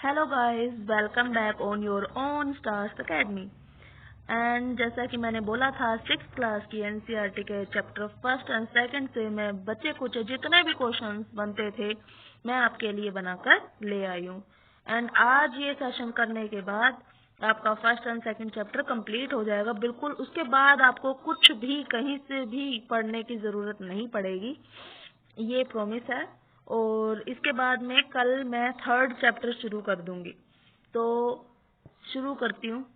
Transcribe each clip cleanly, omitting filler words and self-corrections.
Hello guys, welcome back on your own stars academy. And जैसा कि मैंने बोला था, 6th क्लास की एनसीईआरटी के चैप्टर 1 एंड 2 से मैं बच्चे कुछ जितने भी क्वेश्चंस बनते थे मैं आपके लिए बनाकर ले आई हूँ। एंड आज ये सेशन करने के बाद आपका 1st and 2nd chapter complete हो जाएगा बिल्कुल। उसके बाद आपको कुछ भी कहीं से भी पढ़ने की जरूरत नहीं पड़ेगी, ये प्रॉमिस है। और इसके बाद में कल मैं 3rd चैप्टर शुरू कर दूंगी। तो शुरू करती हूँ।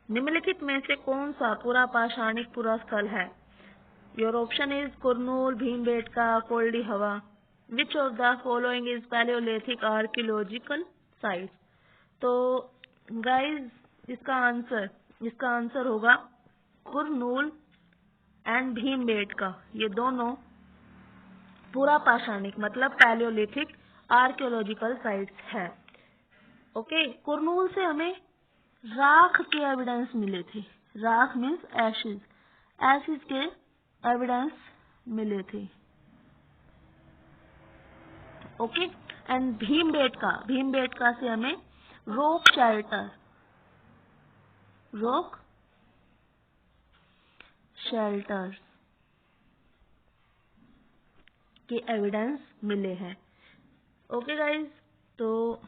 निम्नलिखित में से कौन सा पूरा पाषाणिक पूरा स्थल है? Your option is Kurnool, Bhimbetka, Koldihwa. Which of the following is palaeolithic archaeological site? तो गाइज इसका आंसर होगा कुरनूल एंड भीमबेटका। ये दोनों पूरा पाषाणिक मतलब पैलियोलिथिक आर्कियोलॉजिकल साइट्स है। ओके, कुरनूल से हमें राख के एविडेंस मिले थे। राख मीन्स एशिज, एशिज के एविडेंस मिले थे। ओके, एंड भीमबेटका से हमें रॉक शेल्टर के एविडेंस मिले हैं। ओके गाइज, तो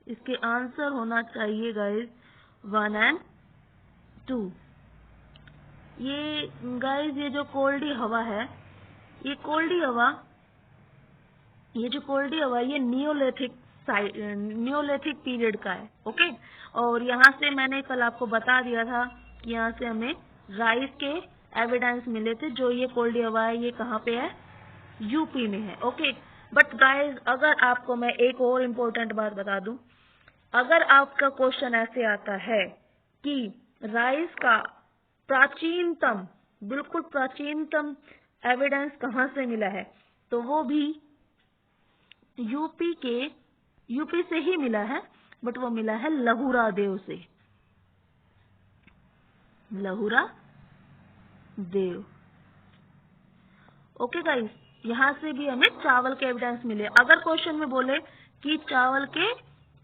इसके आंसर होना चाहिए गाइज 1 एंड 2। ये गाइज ये जो कोल्डी हवा है, ये नियोलिथिक पीरियड का है। ओके, और यहाँ से मैंने कल आपको बता दिया था कि यहाँ से हमें राइस के एविडेंस मिले थे। जो ये कोल्डी हवा है ये कहाँ पे है? यूपी में है। ओके, बट गाइज अगर आपको मैं एक और इम्पोर्टेंट बात बता दूं, अगर आपका क्वेश्चन ऐसे आता है कि राइस का बिल्कुल प्राचीनतम एविडेंस कहाँ से मिला है, तो वो भी यूपी से ही मिला है, बट वो मिला है लहुरा देव। ओके गाइस, यहाँ से भी हमें चावल के एविडेंस मिले। अगर क्वेश्चन में बोले कि चावल के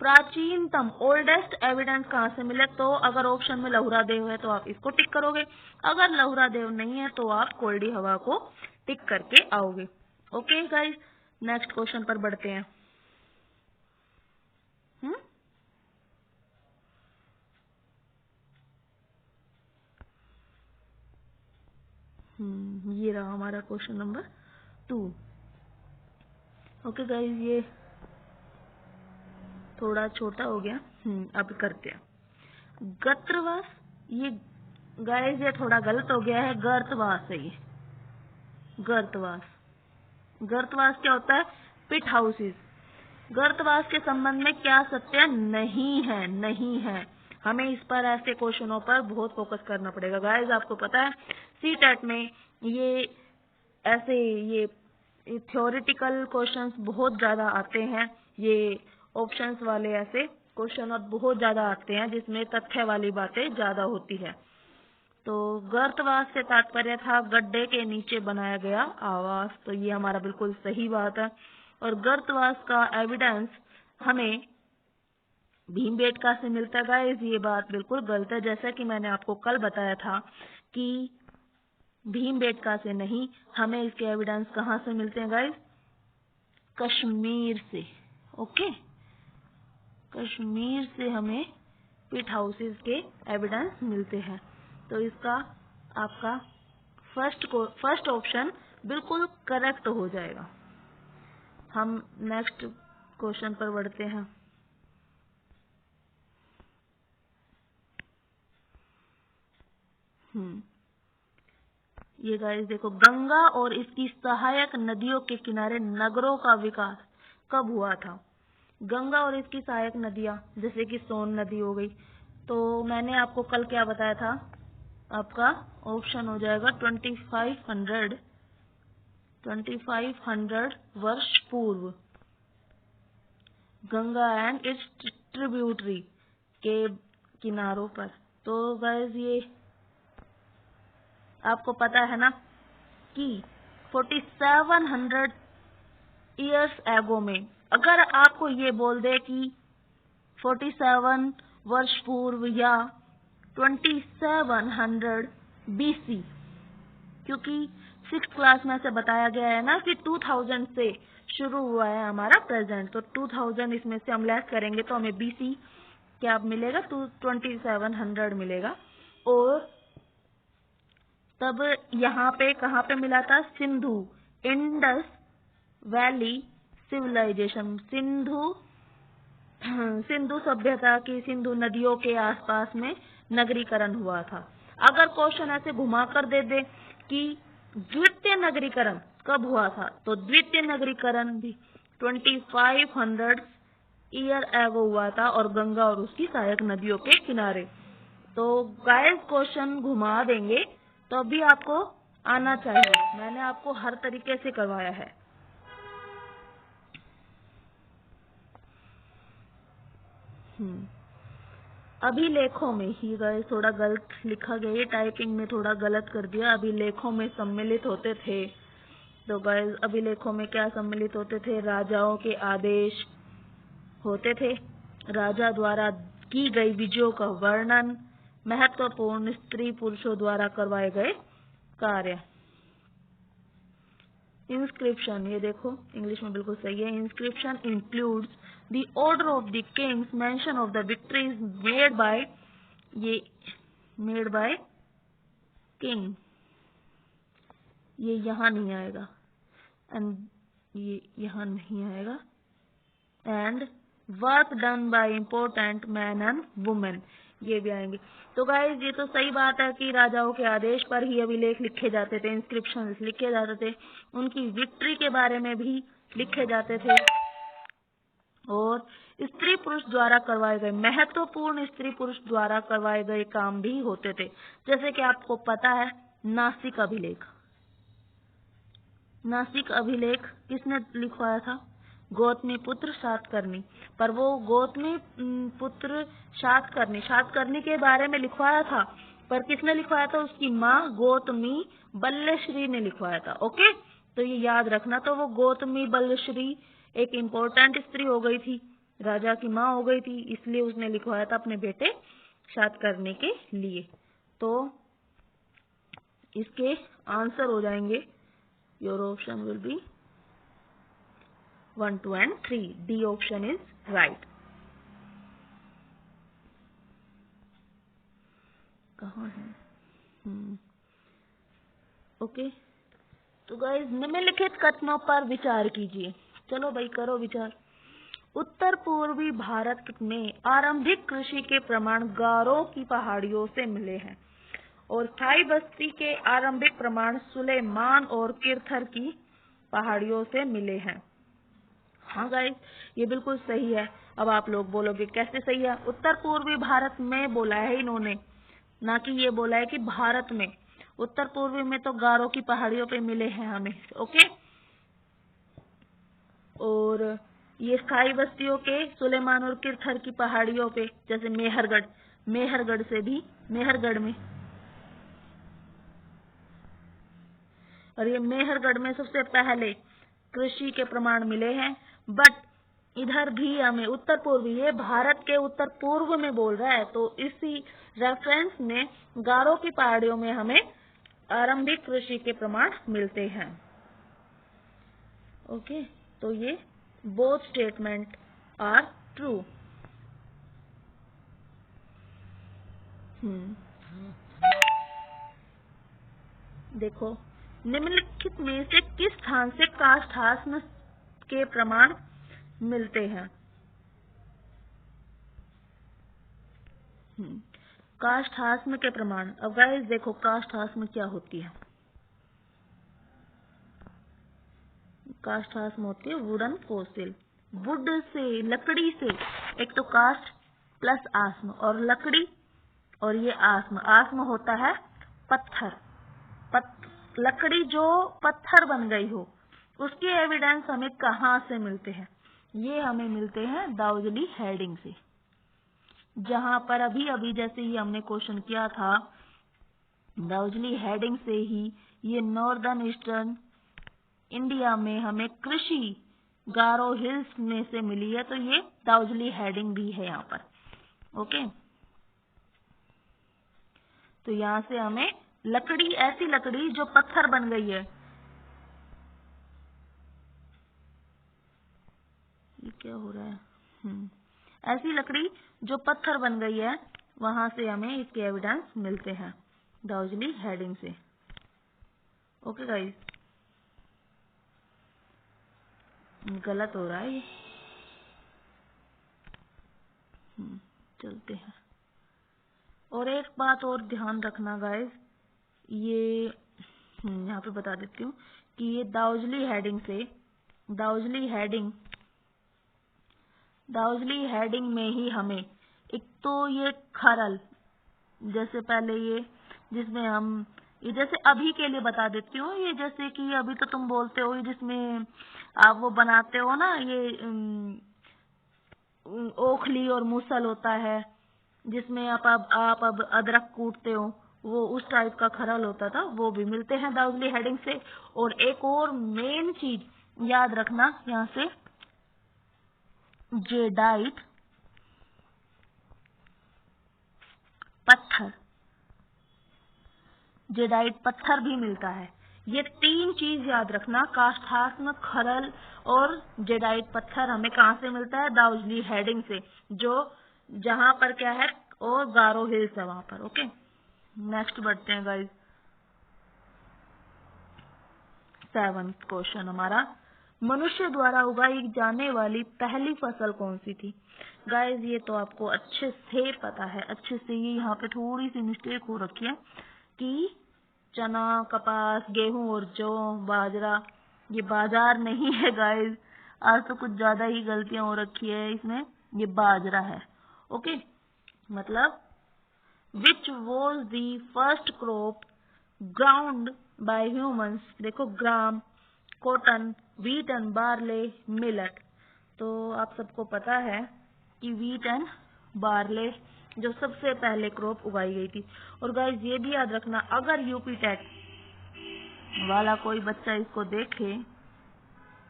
प्राचीनतम ओल्डेस्ट एविडेंस कहाँ से मिले, तो अगर ऑप्शन में लहुरा देव है तो आप इसको टिक करोगे। अगर लहुरा देव नहीं है तो आप कोल्डी हवा को टिक करके आओगे। ओके गाइस, नेक्स्ट क्वेश्चन पर बढ़ते हैं। ये रहा हमारा क्वेश्चन नंबर 2। ओके गाइस, ये थोड़ा छोटा हो गया। अब करते हैं गत्रवास। ये गाइस ये थोड़ा गलत हो गया है, गर्तवास है ये। गर्तवास क्या होता है? पिट हाउसेस। गर्तवास के संबंध में क्या सत्य नहीं है। हमें इस पर ऐसे क्वेश्चनों पर बहुत फोकस करना पड़ेगा गाइस। आपको पता है सीटेट में ये थ्योरेटिकल क्वेश्चंस बहुत ज्यादा आते हैं। ये ऑप्शंस वाले ऐसे क्वेश्चन और बहुत ज्यादा आते हैं जिसमें तथ्य वाली बातें ज्यादा होती है। तो गर्तवास से तात्पर्य था गड्ढे के नीचे बनाया गया आवास। तो ये हमारा बिल्कुल सही बात है। और गर्तवास का एविडेंस हमें भीमबेटका से मिलता है गाइस, ये बात बिल्कुल गलत है। जैसा कि मैंने आपको कल बताया था कि भीमबेटका से नहीं, हमें इसके एविडेंस कहाँ से मिलते हैं गाइस? कश्मीर से। ओके, कश्मीर से हमें पिट हाउसेस के एविडेंस मिलते हैं। तो इसका आपका फर्स्ट ऑप्शन बिल्कुल करेक्ट हो जाएगा। हम नेक्स्ट क्वेश्चन पर बढ़ते हैं। ये गाइस देखो, गंगा और इसकी सहायक नदियों के किनारे नगरों का विकास कब हुआ था? गंगा और इसकी सहायक नदियां जैसे कि सोन नदी हो गई। तो मैंने आपको कल क्या बताया था? आपका ऑप्शन हो जाएगा 2500 वर्ष पूर्व, गंगा एंड इट्स ट्रिब्यूटरी के किनारों पर। तो गाइस ये आपको पता है ना कि 4700 ईयर्स एगो में अगर आपको ये बोल दे कि 47 वर्ष पूर्व या 2700 BC, क्योंकि 6th क्लास में से बताया गया है ना कि 2000 से शुरू हुआ है हमारा प्रेजेंट, तो 2000 इसमें से हम लेस करेंगे तो हमें BC क्या मिलेगा, 2700 मिलेगा। और तब यहाँ पे कहाँ पे मिला था, Sindhu Indus valley civilisation, Sindhu सभ्यता की सिंधु नदियों के आसपास में नगरीकरण हुआ था। अगर क्वेश्चन ऐसे घुमा कर दे दे कि द्वितीय नगरीकरण कब हुआ था, तो द्वितीय नगरीकरण भी 2500 ईयर एगो हुआ था, और गंगा और उसकी सहायक नदियों के किनारे। तो गाइस क्वेश्चन घुमा देंगे तो भी आपको आना चाहिए, मैंने आपको हर तरीके से करवाया है। अभिलेखों में ही गाइस थोड़ा गलत लिखा गया, टाइपिंग में थोड़ा गलत कर दिया। अभिलेखों में सम्मिलित होते थे, तो गाइस अभिलेखों में क्या सम्मिलित होते थे, राजाओं के आदेश होते थे, राजा द्वारा की गई विजयों का वर्णन, महत्वपूर्ण स्त्री पुरुषों द्वारा करवाए गए कार्य। इंस्क्रिप्शन, ये देखो इंग्लिश में बिल्कुल सही है। Inscription includes the order of the Kings, mention of the victories made by, ये मेड बाय किंग, ये यहाँ नहीं आएगा, एंड ये यहाँ नहीं आएगा, and work done by important man and women, ये भी आएंगे। तो गाइस ये तो सही बात है कि राजाओं के आदेश पर ही अभिलेख लिखे जाते थे, इंस्क्रिप्शन लिखे जाते थे, उनकी विक्ट्री के बारे में भी लिखे जाते थे, और स्त्री पुरुष द्वारा करवाए गए, महत्वपूर्ण स्त्री पुरुष द्वारा करवाए गए काम भी होते थे। जैसे कि आपको पता है नासिक अभिलेख, नासिक अभिलेख किसने लिखवाया था, गौतमी पुत्र सातकर्णी, पर वो गौतमी पुत्र सातकर्णी के बारे में लिखवाया था, पर किसने लिखवाया था, उसकी माँ गौतमी बल्लश्री ने लिखवाया था। ओके, तो ये याद रखना। तो वो गौतमी बल्लश्री एक इम्पोर्टेंट स्त्री हो गई थी, राजा की माँ हो गई थी, इसलिए उसने लिखवाया था अपने बेटे सातकर्णी के लिए। तो इसके आंसर हो जाएंगे, your option will be 1, 2 and 3. D option is right. कहाँ है? ओके, तो गाइस निम्नलिखित कथनों पर विचार कीजिए। चलो भाई करो विचार। उत्तर पूर्वी भारत में आरंभिक कृषि के प्रमाण गारो की पहाड़ियों से मिले हैं, और स्थायी बस्ती के आरंभिक प्रमाण सुलेमान और किरथर की पहाड़ियों से मिले हैं। हाँ गाइस, ये बिल्कुल सही है। अब आप लोग बोलोगे कैसे सही है, उत्तर पूर्वी भारत में बोला है इन्होंने, ना कि ये बोला है कि भारत में। उत्तर पूर्वी में तो गारो की पहाड़ियों पे मिले हैं हमें। ओके, और ये स्थायी बस्तियों के सुलेमान और किरथर की पहाड़ियों पे, जैसे मेहरगढ़ से भी, मेहरगढ़ में, और ये मेहरगढ़ में सबसे पहले कृषि के प्रमाण मिले हैं। बट इधर भी हमें उत्तर पूर्वी, ये भारत के उत्तर पूर्व में बोल रहा है, तो इसी रेफरेंस में गारो की पहाड़ियों में हमें आरंभिक कृषि के प्रमाण मिलते हैं। ओके, तो ये बोथ स्टेटमेंट आर ट्रू। देखो, निम्नलिखित में से किस स्थान से काष्ठास्म के प्रमाण मिलते हैं? काष्ठास्म के प्रमाण। अब गाइस देखो, काष्ठास्म क्या होती है? काष्ठास्म होती है वुडन फॉसिल, वुड से, लकड़ी से। एक तो काष्ठ प्लस आस्म, और लकड़ी, और ये आस्म। आस्म होता है पत्थर, लकड़ी जो पत्थर बन गई हो, उसके एविडेंस हमें कहाँ से मिलते हैं? ये हमें मिलते हैं दाउजली हेडिंग से, जहां पर अभी जैसे ही हमने क्वेश्चन किया था, दाउजली हेडिंग से ही ये नॉर्दर्न ईस्टर्न इंडिया में हमें कृषि गारो हिल्स में से मिली है, तो ये दाउजली हेडिंग भी है यहाँ पर। ओके, तो यहाँ से हमें लकड़ी, ऐसी लकड़ी जो पत्थर बन गई है, ये क्या हो रहा है, ऐसी लकड़ी जो पत्थर बन गई है, वहां से हमें इसके एविडेंस मिलते हैं दाउजली हेडिंग से। ओके गाइस, गलत हो रहा है ये, चलते हैं। और एक बात और ध्यान रखना गाइस, ये यहाँ पे बता देती हूँ कि ये दाउजली हेडिंग से, दाउजली हेडिंग में ही हमें एक तो ये खरल, जैसे पहले ये जिसमें हम, ये जैसे अभी के लिए बता देती हूँ, ये जैसे कि अभी तो तुम बोलते हो जिसमें आप वो बनाते हो ना, ये ओखली और मूसल होता है, जिसमें आप अब अदरक कूटते हो, वो उस टाइप का खरल होता था, वो भी मिलते हैं दाउजली हेडिंग से। और एक और मेन चीज याद रखना यहाँ से, जेडाइट पत्थर भी मिलता है। ये तीन चीज याद रखना, काष्ठात्मक खरल और जेडाइट पत्थर हमें कहाँ से मिलता है, दाउजली हेडिंग से, जो जहां पर क्या है, और गारो हिल्स है वहां पर। ओके, नेक्स्ट बढ़ते हैं गाइस। 7th क्वेश्चन हमारा, मनुष्य द्वारा उगाई जाने वाली पहली फसल कौन सी थी। गाइस ये तो आपको अच्छे से पता है, अच्छे से। ये यहाँ पे थोड़ी सी मिस्टेक हो रखी है कि चना, कपास, गेहूं और जौ, बाजरा, ये बाजार नहीं है गाइस, आज तो कुछ ज्यादा ही गलतियां हो रखी है इसमें, ये बाजरा है। ओके, मतलब which was the first crop ground by humans. देखो, gram, cotton, wheat and barley, millet. तो आप सबको पता है कि व्हीट एंड बार्ले जो सबसे पहले क्रॉप उगाई गई थी। और गाइस ये भी याद रखना, अगर यूपी टेट वाला कोई बच्चा इसको देखे,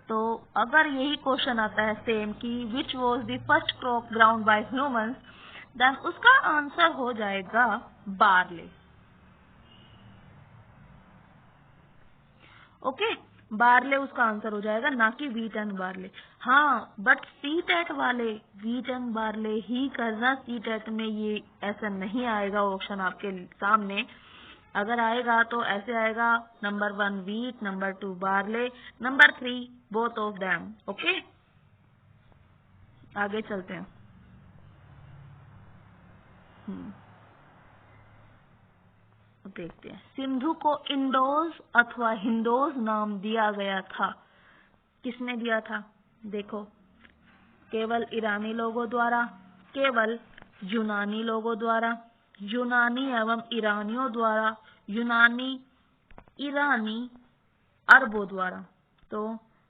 तो अगर यही क्वेश्चन आता है सेम कि which was the first crop ground by humans, then उसका आंसर हो जाएगा बार्ले। ओके, बार्ले उसका आंसर हो जाएगा, ना कि व्हीट एंड बार्ले। हाँ, बट सी टेट वाले व्हीट एंड बार्ले ही करना, सी टेट में ये ऐसा नहीं आएगा ऑप्शन आपके सामने। अगर आएगा तो ऐसे आएगा, number 1 wheat, number 2 barley, number 3 both of them. Okay, आगे चलते हैं। देखते हैं, सिंधु को इंडोज अथवा हिंदोज नाम दिया गया था, किसने दिया था। देखो, केवल ईरानी लोगों द्वारा, केवल यूनानी लोगों द्वारा, यूनानी एवं ईरानियों द्वारा, यूनानी, ईरानी, अरबों द्वारा। तो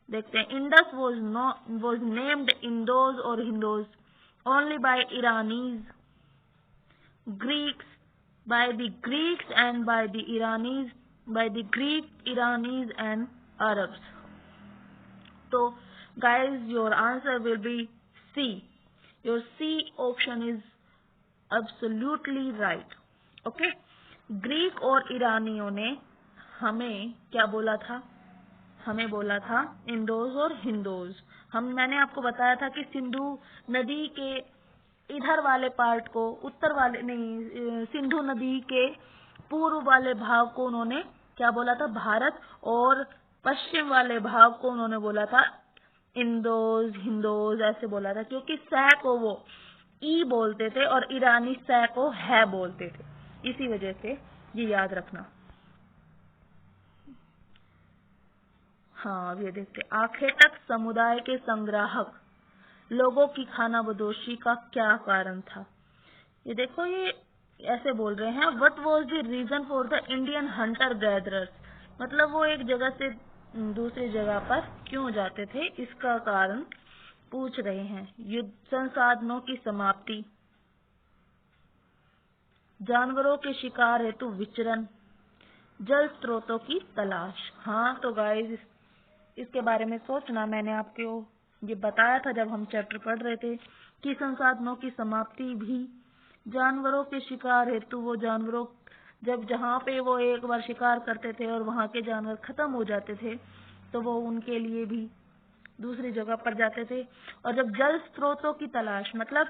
देखते हैं, इंडस वॉज नेम्ड इंडोज और Hindos only by Iranis, Greeks by the Greeks and by the Iranis, by the Greek, Iranis and Arabs. So guys, your answer will be C. Your C option is absolutely right. Okay, Greek और ईरानियों ने हमें क्या बोला था, हमें बोला था indoors और हिंदोज। मैंने आपको बताया था कि सिंधु नदी के इधर वाले पार्ट को, उत्तर वाले नहीं, सिंधु नदी के पूर्व वाले भाग को उन्होंने क्या बोला था, भारत, और पश्चिम वाले भाग को उन्होंने बोला था इंडोज, हिंदोज, ऐसे बोला था, क्योंकि सह को वो ई बोलते थे और ईरानी सह को है बोलते थे, इसी वजह से ये याद रखना। हाँ, अब ये देखते, आखेटक समुदाय के संग्राहक लोगों की खानाबदोशी का क्या कारण था। ये देखो, ये ऐसे बोल रहे हैं, what was the reason for the Indian hunter gatherers, मतलब वो एक जगह से दूसरी जगह पर क्यों जाते थे, इसका कारण पूछ रहे हैं। युद्ध, संसाधनों की समाप्ति, जानवरों के शिकार हेतु विचरण, जल स्रोतों की तलाश। हाँ, तो गाइस इसके बारे में सोचना। मैंने आपको ये बताया था जब हम चैप्टर पढ़ रहे थे कि संसाधनों की समाप्ति भी जानवरों के शिकार हेतु, वो जानवरों जब जहाँ पे वो एक बार शिकार करते थे और वहाँ के जानवर खत्म हो जाते थे तो वो उनके लिए भी दूसरी जगह पर जाते थे। और जब जल स्रोतों की तलाश, मतलब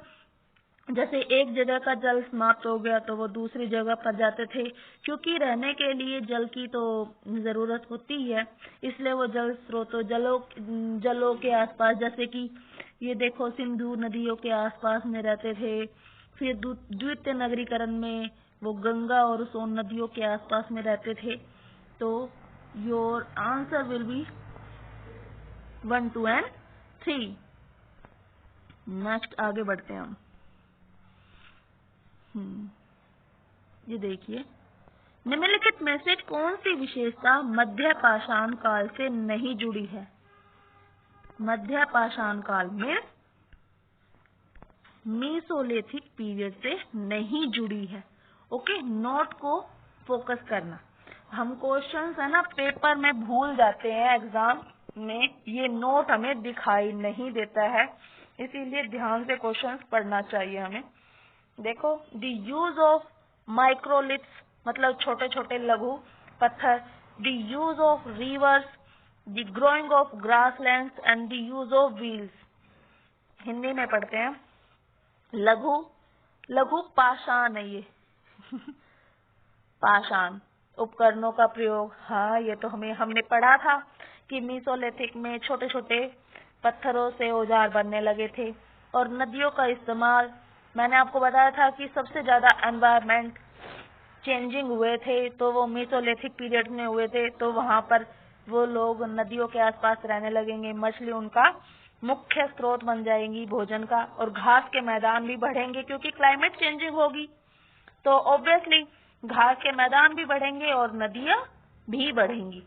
जैसे एक जगह का जल समाप्त हो गया तो वो दूसरी जगह पर जाते थे, क्योंकि रहने के लिए जल की तो जरूरत होती है, इसलिए वो जल स्रोतों जलों के आसपास, जैसे कि ये देखो सिंधु नदियों के आसपास में रहते थे। फिर द्वितीय नगरीकरण में वो गंगा और सोन नदियों के आसपास में रहते थे। तो your answer will be 1, 2 and 3। Next आगे बढ़ते हैं हम। ये देखिए, निम्नलिखित में से कौन सी विशेषता मध्य पाषाण काल से नहीं जुड़ी है? मध्य पाषाण काल में मीसोलिथिक पीरियड से नहीं जुड़ी है। ओके, नोट को फोकस करना। हम क्वेश्चंस है ना पेपर में भूल जाते हैं, एग्जाम में ये नोट हमें दिखाई नहीं देता है, इसीलिए ध्यान से क्वेश्चंस पढ़ना चाहिए हमें। देखो, द यूज ऑफ माइक्रोलिथ्स मतलब छोटे छोटे लघु पत्थर, the use of reverse, the growing of grasslands and the use of wheels. Hindi में पढ़ते हैं। लघु पाषाण है ये पाषाण उपकरणों का प्रयोग। हाँ, ये तो हमने पढ़ा था कि मीसोलिथिक में छोटे छोटे पत्थरों से औजार बनने लगे थे। और नदियों का इस्तेमाल, मैंने आपको बताया था कि सबसे ज्यादा एनवायरमेंट चेंजिंग हुए थे तो वो मीसोलिथिक पीरियड में हुए थे, तो वहां पर वो लोग नदियों के आसपास रहने लगेंगे, मछली उनका मुख्य स्रोत बन जाएंगी भोजन का, और घास के मैदान भी बढ़ेंगे क्योंकि क्लाइमेट चेंजिंग होगी, तो ऑब्वियसली घास के मैदान भी बढ़ेंगे और नदियां भी बढ़ेंगी,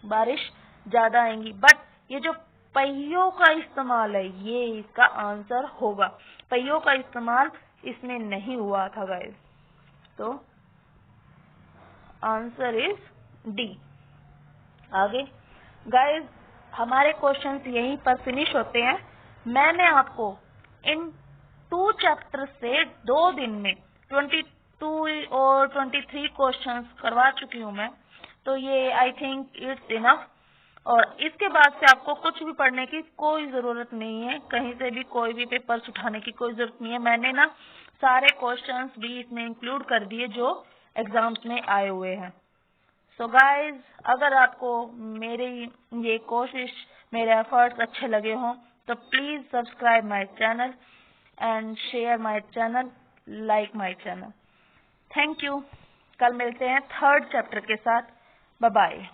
बारिश ज्यादा आएंगी। बट ये जो पहियों का इस्तेमाल है ये इसका आंसर होगा। पहियों का इस्तेमाल इसमें नहीं हुआ था गाइस, तो आंसर इज डी। आगे गाइस, हमारे क्वेश्चंस यहीं पर फिनिश होते हैं। मैंने आपको इन 2 चैप्टर से 2 दिन में 22 और 23 क्वेश्चंस करवा चुकी हूँ मैं, तो ये आई थिंक इट्स इनफ। और इसके बाद से आपको कुछ भी पढ़ने की कोई जरूरत नहीं है, कहीं से भी कोई भी पेपर्स उठाने की कोई जरूरत नहीं है। मैंने ना सारे क्वेश्चंस भी इसमें इंक्लूड कर दिए जो एग्जाम्स में आए हुए हैं। सो गाइज, अगर आपको मेरी ये कोशिश, मेरे एफर्ट्स अच्छे लगे हों तो please subscribe my channel and share my channel, like my channel. Thank you. कल मिलते हैं 3rd चैप्टर के साथ। Bye bye.